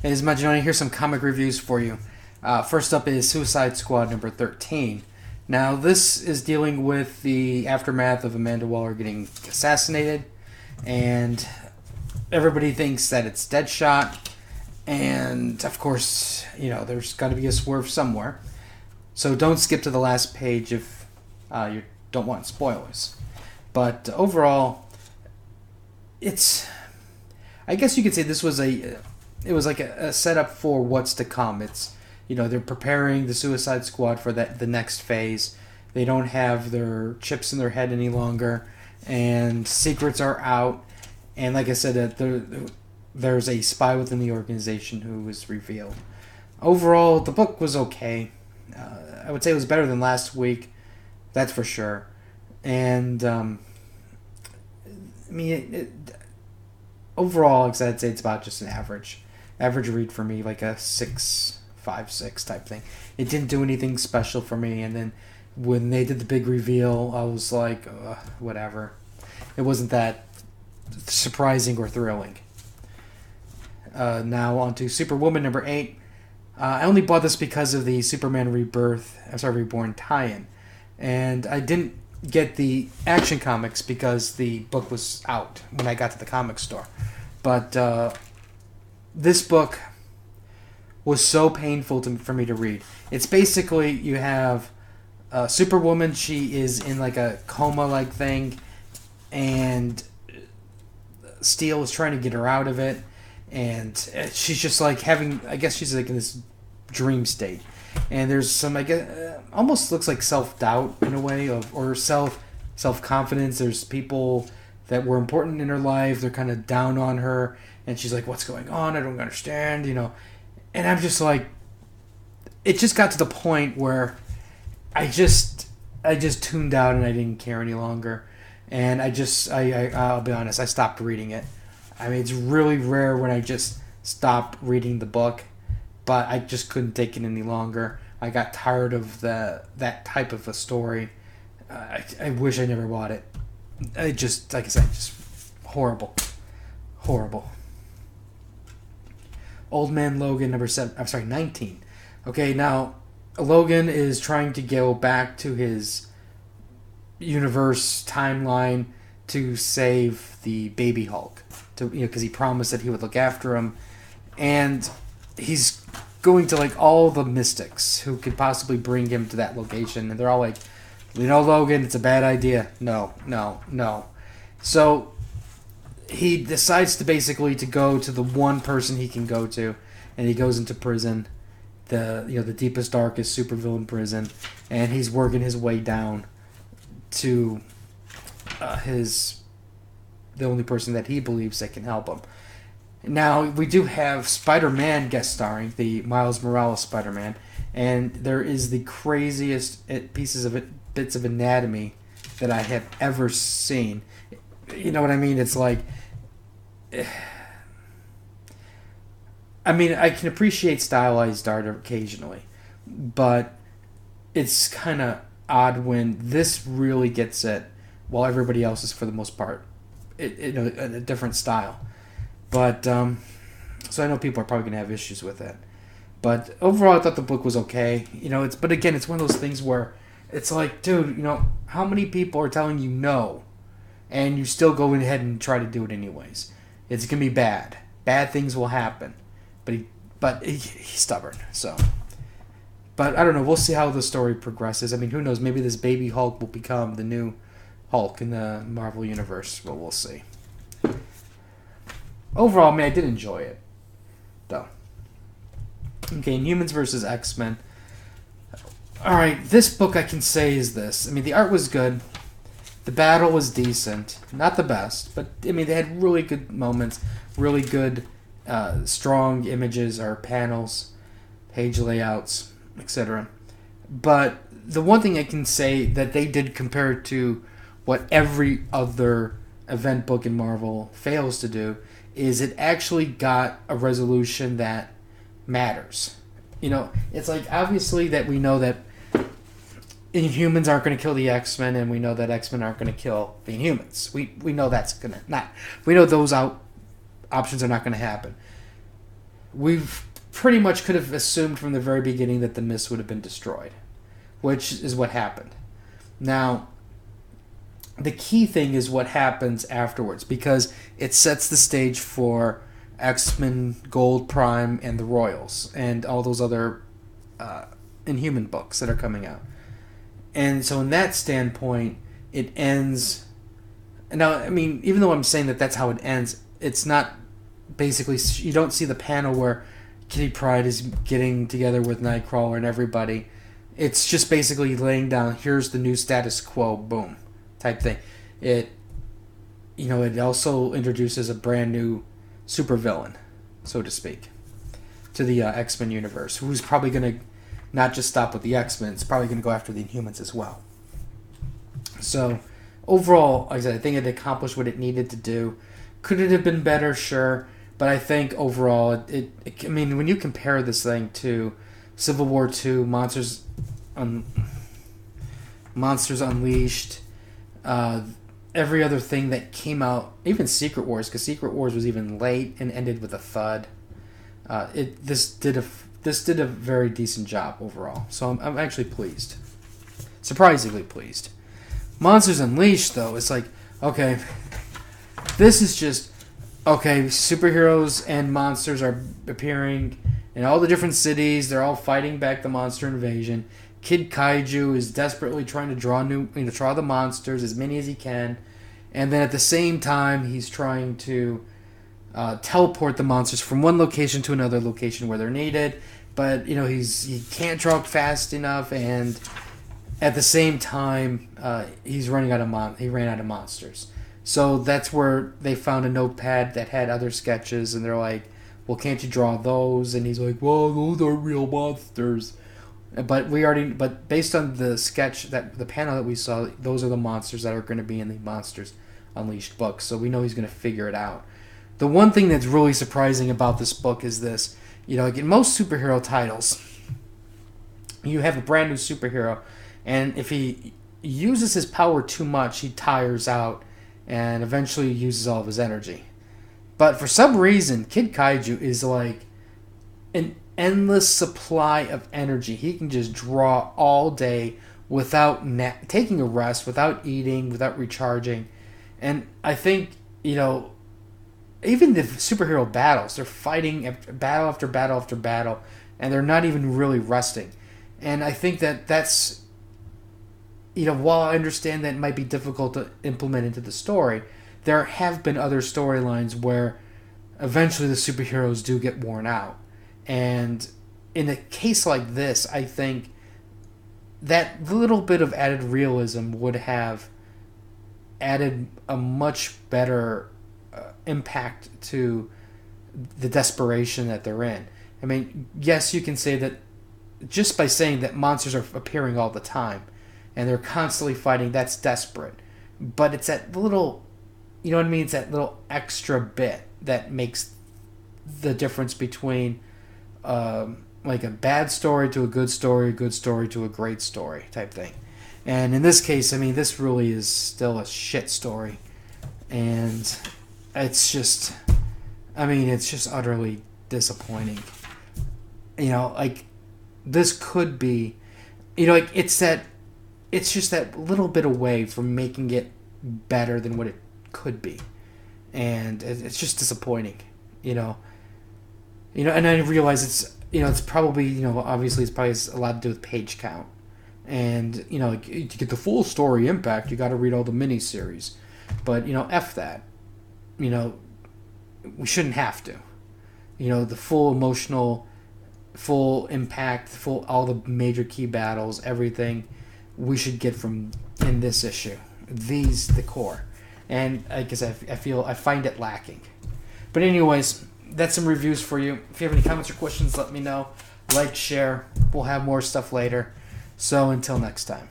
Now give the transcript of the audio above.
As mentioned, here's some comic reviews for you. First up is Suicide Squad number 13. Now, this is dealing with the aftermath of Amanda Waller getting assassinated, and everybody thinks that it's Deadshot, and of course, there's got to be a swerve somewhere. So don't skip to the last page if you don't want spoilers. But overall, I guess you could say this was it was like a setup for what's to come. They're preparing the Suicide Squad for the next phase. They don't have their chips in their head any longer, and secrets are out. And like I said, there's a spy within the organization who was revealed. Overall, the book was okay. I would say it was better than last week, that's for sure. And overall, I'd say it's about just an average read for me, like a 6.56 type thing. It didn't do anything special for me, and then when they did the big reveal, I was like, whatever. It wasn't that surprising or thrilling. Now on to Superwoman number 8. I only bought this because of the Superman Reborn tie-in, and I didn't get the Action Comics because the book was out when I got to the comic store. But this book was so painful for me to read. It's basically, you have Superwoman. She is in like a coma-like thing, and Steel is trying to get her out of it, and she's just like I guess she's like in this dream state. And there's some, I guess, almost looks like self-doubt in a way, or self-confidence. There's people that were important in her life. They're kind of down on her, and she's like, what's going on? I don't understand, And I'm just like, it just got to the point where I just tuned out and I didn't care any longer. And I'll be honest, I stopped reading it. I mean, it's really rare when I just stop reading the book, but I just couldn't take it any longer. I got tired of that type of a story. I wish I never bought it. Like I said, just horrible. Old Man Logan number 19. Okay, now Logan is trying to go back to his universe timeline to save the baby Hulk, because he promised that he would look after him, and he's going to like all the mystics who could possibly bring him to that location, and they're all like, Logan, it's a bad idea. No. So he decides to basically to go to the one person he can go to, and he goes into prison, the deepest, darkest supervillain prison, and he's working his way down to the only person that he believes that can help him. Now, we do have Spider-Man guest starring, the Miles Morales Spider-Man, and there is the craziest bits of anatomy that I have ever seen. You know what I mean? It's like, I mean, I can appreciate stylized art occasionally, but it's kind of odd when this really gets it, while everybody else is, for the most part, in a different style. But so I know people are probably going to have issues with it. But overall, I thought the book was okay. But again, it's one of those things where it's like, dude, how many people are telling you no, and you still go ahead and try to do it anyways? It's going to be bad. Bad things will happen. But he's stubborn. So, but I don't know. We'll see how the story progresses. I mean, who knows? Maybe this baby Hulk will become the new Hulk in the Marvel Universe. But we'll see. Overall, I did enjoy it, though. Okay, Humans vs. X-Men. Alright, this book I can say is this. I mean, the art was good. The battle was decent. Not the best, but, they had really good moments. Really good, strong images or panels, page layouts, etc. But the one thing I can say that they did compared to what every other event book in Marvel fails to do is it actually got a resolution that matters. It's like, obviously that we know that Inhumans aren't going to kill the X-Men, and we know that X-Men aren't going to kill the Inhumans. We know that's going to not. We know those options are not going to happen. we've pretty much could have assumed from the very beginning that the mist would have been destroyed, which is what happened. Now, the key thing is what happens afterwards, because it sets the stage for X-Men Gold Prime and the Royals and all those other Inhuman books that are coming out. And so in that standpoint, it ends... Now, I mean, even though I'm saying that that's how it ends, it's not basically... You don't see the panel where Kitty Pryde is getting together with Nightcrawler and everybody. It's just basically laying down, here's the new status quo, boom, type thing. It also introduces a brand new supervillain, so to speak, to the X-Men universe, who's probably going to not just stop with the X-Men, it's probably going to go after the Inhumans as well. So, overall, like I said, I think it accomplished what it needed to do. Could it have been better? Sure. But I think overall, I mean, when you compare this thing to Civil War II, Monsters Unleashed, every other thing that came out, even Secret Wars, because Secret Wars was even late and ended with a thud. This did a very decent job overall, so I'm actually pleased, surprisingly pleased. Monsters Unleashed, though, it's like, okay, this is just, okay, superheroes and monsters are appearing in all the different cities. They're all fighting back the monster invasion. Kid Kaiju is desperately trying to draw the monsters, as many as he can, and then at the same time he's trying to teleport the monsters from one location to another location where they're needed. But he can't draw fast enough, and at the same time he ran out of monsters. So that's where they found a notepad that had other sketches, and they're like, "Well, can't you draw those?" And he's like, "Well, those are real monsters." But based on the sketch, the panel that we saw, those are the monsters that are going to be in the Monsters Unleashed book. So we know he's going to figure it out. The one thing that's really surprising about this book is this: like in most superhero titles, you have a brand new superhero, and if he uses his power too much, he tires out and eventually uses all of his energy. But for some reason, Kid Kaiju is like an endless supply of energy. He can just draw all day without taking a rest, without eating, without recharging. And I think, even the superhero battles, they're fighting battle after battle after battle, and they're not even really resting. And I think that's, while I understand that it might be difficult to implement into the story, there have been other storylines where eventually the superheroes do get worn out. And in a case like this, I think that little bit of added realism would have added a much better impact to the desperation that they're in. I mean, yes, you can say that just by saying that monsters are appearing all the time and they're constantly fighting, that's desperate. But it's that little, it's that little extra bit that makes the difference between like a bad story to a good story to a great story type thing. And in this case, this really is still a shit story. And it's just utterly disappointing. This could be, it's just that little bit away from making it better than what it could be. And it's just disappointing, and I realize it's probably, obviously it's probably a lot to do with page count. And, to get the full story impact, you got to read all the miniseries. But, F that. We shouldn't have to. The full emotional, full impact, all the major key battles, everything we should get from in this issue. The core. And I guess I find it lacking. But anyways, that's some reviews for you. If you have any comments or questions, let me know. Like, share. We'll have more stuff later. So until next time.